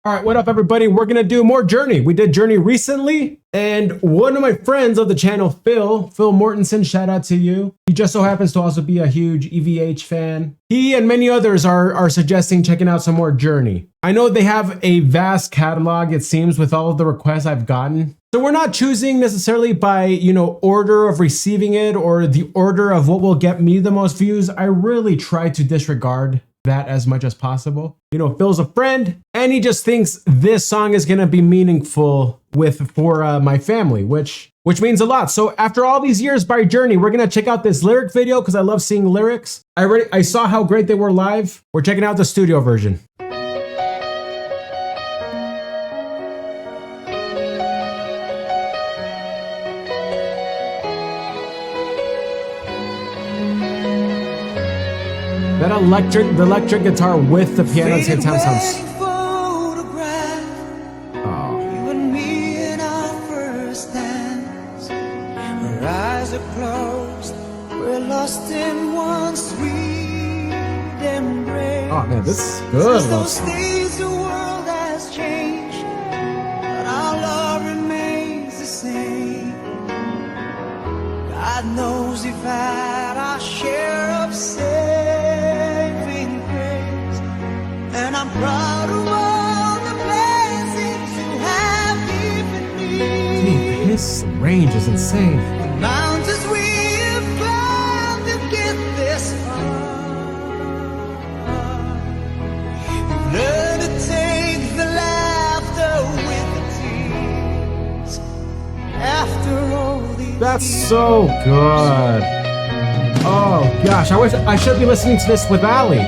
All right, what up, everybody? We're gonna do more Journey. We did Journey recently, and one of my friends of the channel, Phil Mortenson, shout out to you. He just so happens to also be a huge EVH fan. He and many others are suggesting checking out some more Journey. I know they have a vast catalog, it seems, with all of the requests I've gotten. So we're not choosing necessarily by, order of receiving it or the order of what will get me the most views. I really try to disregard that as much as possible. Phil's a friend and he just thinks this song is gonna be meaningful for my family, which means a lot. So after all these years by Journey, we're gonna check out this lyric video because I love seeing lyrics. I saw how great they were live. We're checking out the studio version. That electric guitar with the piano at the same time sounds. Oh. You and me in our first dance. Our eyes are closed. We're lost in one sweet embrace. Oh man, this is good. Those days the world has changed, but our love remains the same. God knows we've had our share of sin. And I'm proud of all the blessings you have given me. Dude, his range is insane. The mountains we have climbed to get this far. Learn to take the laughter with the tears. After all these That's so good. Oh gosh, I should be listening to this with Ali.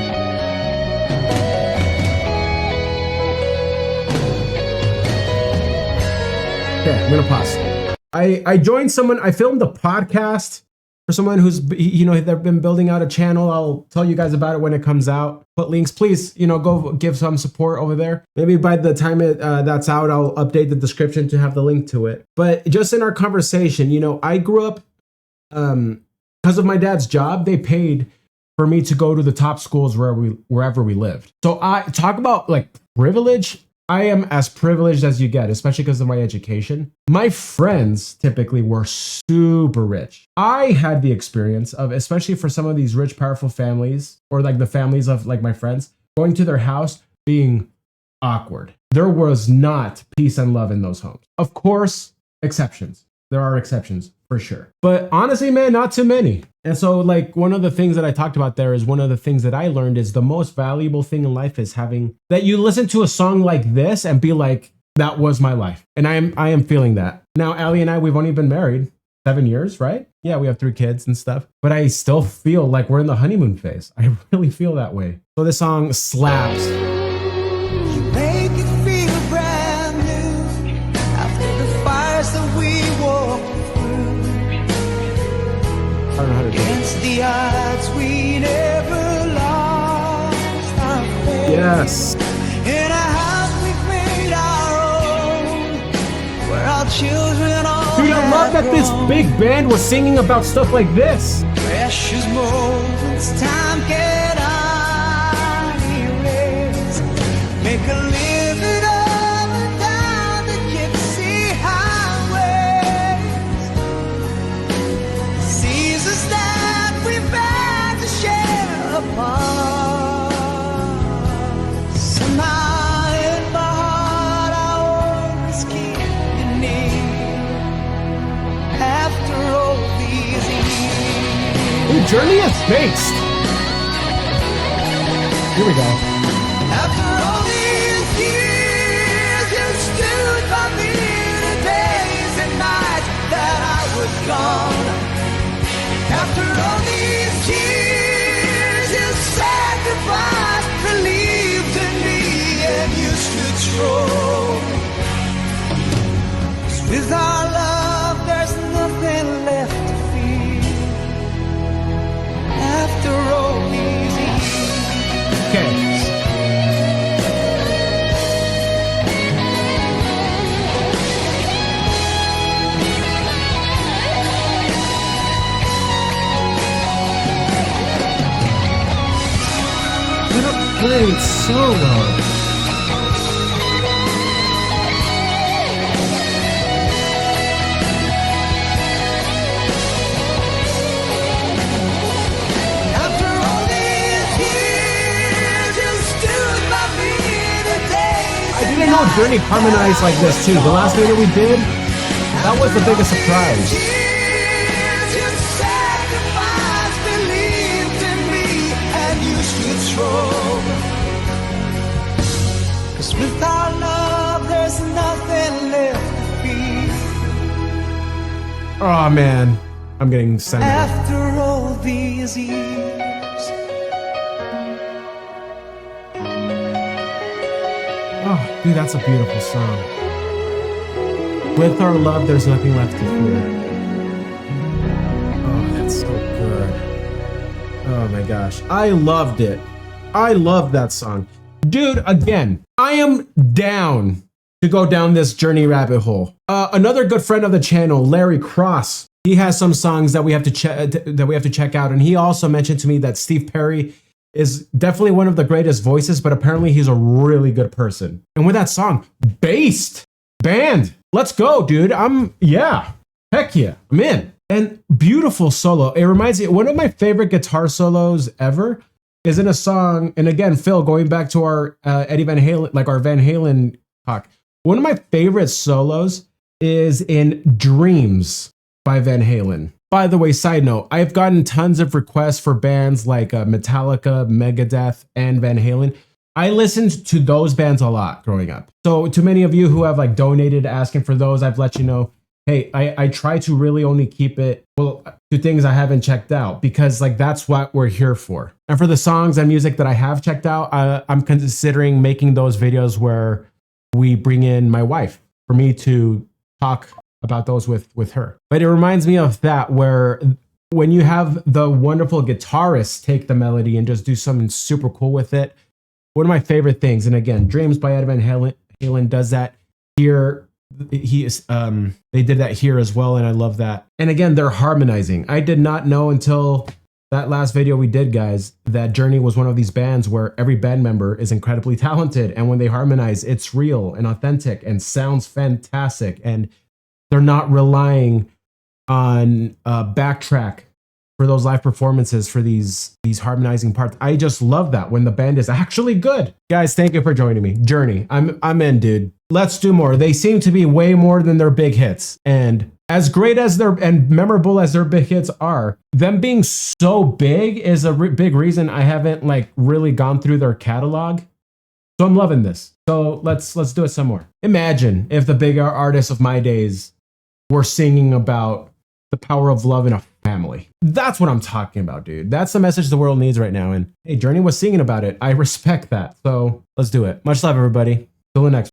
Okay, I'm gonna pause. I joined someone, I filmed a podcast for someone who's, they've been building out a channel. I'll tell you guys about it when it comes out. Put links, please, go give some support over there. Maybe by the time that's out, I'll update the description to have the link to it. But just in our conversation, I grew up, because of my dad's job, they paid for me to go to the top schools wherever we lived. So I talk about like privilege. I am as privileged as you get, especially because of my education. My friends typically were super rich. I had the experience of, especially for some of these rich, powerful families, or like the families of like my friends, going to their house being awkward. There was not peace and love in those homes. Of course, exceptions. There are exceptions for sure. But honestly, man, not too many. And so like one of the things that I talked about there is one of the things that I learned is the most valuable thing in life is having that you listen to a song like this and be like, that was my life. And I am feeling that. Now, Ali and I, we've only been married 7 years, right? Yeah, we have 3 kids and stuff. But I still feel like we're in the honeymoon phase. I really feel that way. So this song slaps. You make it feel brand new after the fires that we walk. I don't know how to do it. Against the odds we never lost our faith. Yes. In a house we've made our own, where our children all Dude, I love that this big band was singing about stuff like this. Precious moments time cannot erase. Make a living of the down the gypsy highways. Seasons that we've had to share apart. Somehow in my heart I always keep you near. After all these years. Ooh, Journey is based. Here we go. After all these years, you stood by me the days and nights that I was gone. After all these years, you sacrificed, believed in me, and you stood strong. 'Cause with our love, there's nothing left to fear. After all these years. Okay. Great solo. know Journey harmonized like this too. The last video we did, that was the biggest surprise. Without love, there's nothing left to be. Oh man, I'm getting sentimental. After all these years. Oh, dude, that's a beautiful song. With our love, there's nothing left to fear. Oh, that's so good. Oh my gosh, I loved it. I love that song. Dude, again, I am down to go down this Journey rabbit hole. Another good friend of the channel, Larry Cross, he has some songs that we have to check out, and he also mentioned to me that Steve Perry is definitely one of the greatest voices, but apparently he's a really good person. And with that song, Based Band, let's go, dude. Heck yeah, I'm in. And beautiful solo. It reminds me, one of my favorite guitar solos ever is in a song, and again, Phil, going back to our Eddie Van Halen, like our Van Halen talk, one of my favorite solos is in Dreams by Van Halen. By the way, side note, I've gotten tons of requests for bands like Metallica, Megadeth, and Van Halen. I listened to those bands a lot growing up. So to many of you who have like donated asking for those, I've let you know, hey, I try to really only keep it, well, to things I haven't checked out, because like that's what we're here for. And for the songs and music that I have checked out, I'm considering making those videos where we bring in my wife for me to talk about those with her. But it reminds me of that, where when you have the wonderful guitarist take the melody and just do something super cool with it, one of my favorite things, and again, Dreams by Eddie Van Halen does that here. They did that here as well, and I love that. And again, they're harmonizing. I did not know until that last video we did, guys, that Journey was one of these bands where every band member is incredibly talented, and when they harmonize, it's real and authentic and sounds fantastic, and they're not relying on backtrack for those live performances for these harmonizing parts. I just love that when the band is actually good. Guys, thank you for joining me. Journey, I'm in, dude. Let's do more. They seem to be way more than their big hits. And as great as and memorable as their big hits are, them being so big is a big reason I haven't like really gone through their catalog. So I'm loving this. So let's do it some more. Imagine if the bigger artists of my days were singing about the power of love in a family. That's what I'm talking about, dude. That's the message the world needs right now. And hey, Journey was singing about it. I respect that. So let's do it. Much love, everybody. Till the next one.